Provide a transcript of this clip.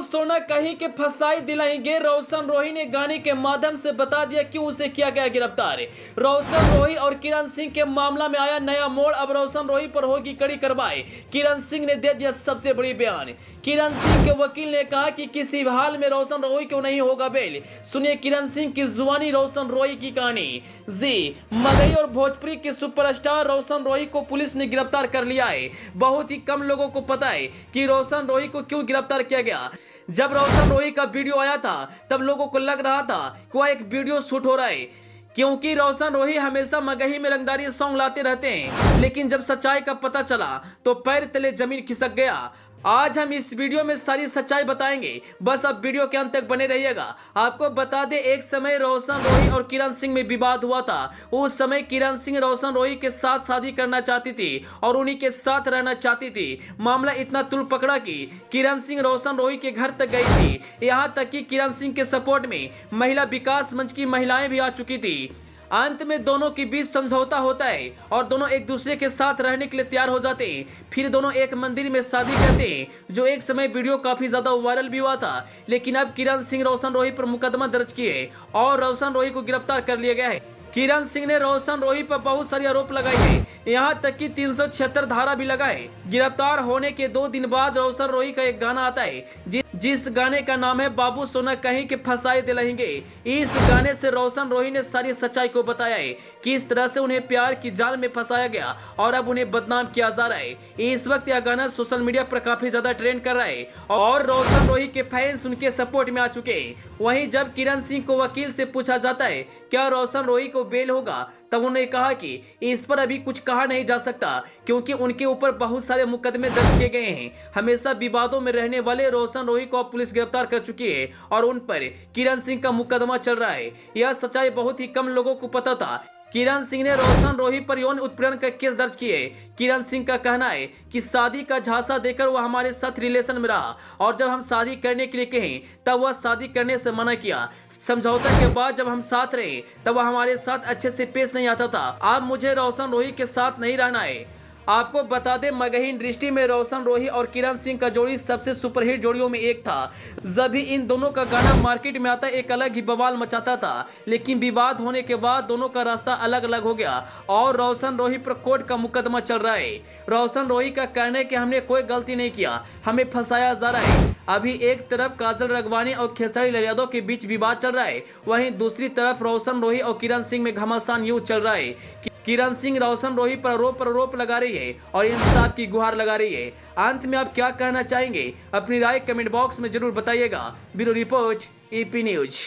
सोना कहीं के फसाई दिलाएंगे। रोशन रोही ने गाने के माध्यम से बता दिया क्यों उसे किया गया गिरफ्तार। रोशन रोही और किरण सिंह के मामला में आया नया मोड़। अब रोशन रोही पर होगी कड़ी कार्रवाई। किरण सिंह ने दे दिया सबसे बड़ी बयान। किरण सिंह के वकील ने कहा कि किसी भी हाल में रोशन रोही को नहीं होगा बेल। सुनिए किरण सिंह की जुबानी रोशन रोही की कहानी। जी मगही और भोजपुरी के सुपरस्टार रोशन रोही को पुलिस ने गिरफ्तार कर लिया है। बहुत ही कम लोगों को पता है कि रोशन रोही को क्यों गिरफ्तार किया गया। जब रोशन रोही का वीडियो आया था तब लोगों को लग रहा था कि वह एक वीडियो शूट हो रहा है, क्योंकि रोशन रोही हमेशा मगही में रंगदारी सॉन्ग लाते रहते हैं। लेकिन जब सच्चाई का पता चला तो पैर तले जमीन खिसक गया। आज हम इस वीडियो में सारी सच्चाई बताएंगे, बस अब वीडियो के अंत तक बने रहिएगा। आपको बता दें, एक समय रोशन रोही और किरण सिंह में विवाद हुआ था। उस समय किरण सिंह रोशन रोही के साथ शादी करना चाहती थी और उन्हीं के साथ रहना चाहती थी। मामला इतना तुल पकड़ा कि किरण सिंह रोशन रोही के घर तक गई थी। यहाँ तक कि किरण सिंह के सपोर्ट में महिला विकास मंच की महिलाएं भी आ चुकी थी। अंत में दोनों के बीच समझौता होता है और दोनों एक दूसरे के साथ रहने के लिए तैयार हो जाते हैं। फिर दोनों एक मंदिर में शादी करते हैं, जो एक समय वीडियो काफी ज्यादा वायरल भी हुआ था। लेकिन अब किरण सिंह रोशन रोही पर मुकदमा दर्ज किए और रोशन रोही को गिरफ्तार कर लिया गया है। किरण सिंह ने रोशन रोही पर बहुत सारे आरोप लगाए हैं, यहाँ तक कि 376 धारा भी लगा है। गिरफ्तार होने के 2 दिन बाद रोशन रोही का एक गाना आता है जिस गाने का नाम है बाबू सोना कहीं के फसाए दिलाएंगे। इस गाने से रोशन रोही ने सारी सच्चाई को बताया है कि इस तरह से उन्हें प्यार की जाल में फंसाया गया और अब उन्हें बदनाम किया जा रहा है। इस वक्त यह गाना सोशल मीडिया पर काफी ज्यादा ट्रेंड कर रहा है और रोशन रोही के फैंस उनके सपोर्ट में आ चुके हैं। वहीं जब किरण सिंह को वकील से पूछा जाता है क्या रोशन रोही को बेल होगा, तब उन्होंने कहा कि इस पर अभी कुछ कहा नहीं जा सकता, क्योंकि उनके ऊपर बहुत सारे मुकदमे दर्ज किए गए हैं। हमेशा विवादों में रहने वाले रोशन रोही को पुलिस गिरफ्तार कर चुकी है और उन पर किरण सिंह का मुकदमा चल रहा है। यह सच्चाई बहुत ही कम लोगों को पता था। किरण सिंह ने रोशन रोही पर यौन उत्पीड़न का केस दर्ज किए। किरण सिंह का कहना है कि शादी का झांसा देकर वह हमारे साथ रिलेशन में रहा और जब हम शादी करने के लिए कहें तब वह शादी करने से मना किया। समझौता के बाद जब हम साथ रहे तब वह हमारे साथ अच्छे से पेश नहीं आता था। अब मुझे रोशन रोही के साथ नहीं रहना है। आपको बता दें, मगही इंडस्ट्री में रोशन रोही और किरण सिंह का जोड़ी सबसे सुपरहिट जोड़ियों में एक था। जब भी इन दोनों का गाना मार्केट में आता एक अलग ही बवाल मचाता था। लेकिन विवाद होने के बाद दोनों का रास्ता अलग अलग हो गया और रोशन रोही पर कोर्ट का मुकदमा चल रहा है। रोशन रोही का कहना है कि हमने कोई गलती नहीं किया, हमें फंसाया जा रहा है। अभी एक तरफ काजल रगवानी और खेसारी लाल यादव के बीच विवाद चल रहा है, वहीं दूसरी तरफ रोशन रोही और किरण सिंह में घमासान युद्ध चल रहा है। किरण सिंह रोशन रोही पर आरोप लगा रही है और इंसाफ की गुहार लगा रही है। अंत में आप क्या कहना चाहेंगे? अपनी राय कमेंट बॉक्स में जरूर बताइएगा। Bureau report, EP news.